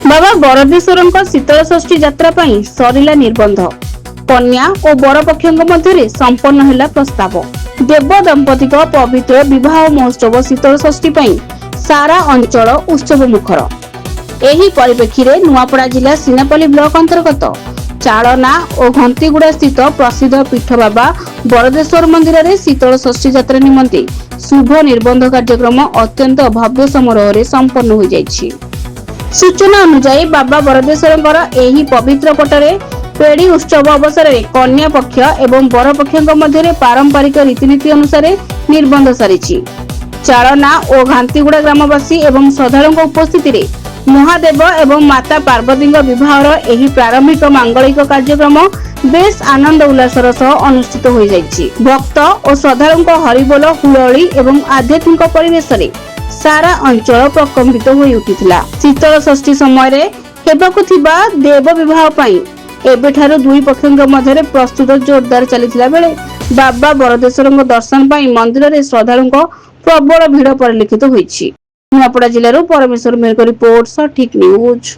बाबा बरदेश्वर शीतल षष्ठी यात्रा पई सरिला निर्बंध। कन्या और बर पक्षों मध्य संपन्न है प्रस्ताव। देव दंपति पवित्र विवाह महोत्सव शीतल षष्ठी पई सारा अंचल उत्सव मुखर। एही परिप्रेक्षी रे नुआपड़ा जिला सिनापल्ली ब्लॉक अंतर्गत चाड़ना और घंटीगुड़ा स्थित प्रसिद्ध पीठ बाबा बरदेश्वर मंदिर में शीतल षष्ठी यात्रा निमंते शुभ निर्बंध कार्यक्रम अत्यंत भव्य समारोह रे संपन्न हो जायछि। सूचना अनुसार बाबा बरदेश्वर एही पवित्र पटरे पेड़ी उत्सव अवसर में कन्या पक्ष एवं बर पक्षों मध्य पारंपरिक रीतिनीति अनुसार निर्बंध सारी। चाड़ना और घांटीगुड़ा ग्रामवासी एवं श्रद्धालुओं उपस्थिति रे महादेव एवं माता पार्वती विवाहर एही प्रारंभिक मांगलिक कार्यक्रम बेस आनंद उल्लासर सह अनुष्ठित हो जायछि। भक्त और श्रद्धालुओं हरिबोल हुलड़ी एवं आध्यात्मिक परिवेश रे सारा अंचल प्रकम्पित हो उठिथिला। शीतल षष्ठी समय रे हेबाकु थिबा देव विवाह पई एबेठारु दुई पक्षों मध्य प्रस्तुत जोरदार चलीथिला बेले बाबा बरदेश्वर दर्शन पई मंदिर रे श्रद्धालुओं प्रबल भिड़ परिलक्षित होईछि। नुआपड़ा जिल्लारू परमेश्वर मेहर रिपोर्ट सठिक न्यूज।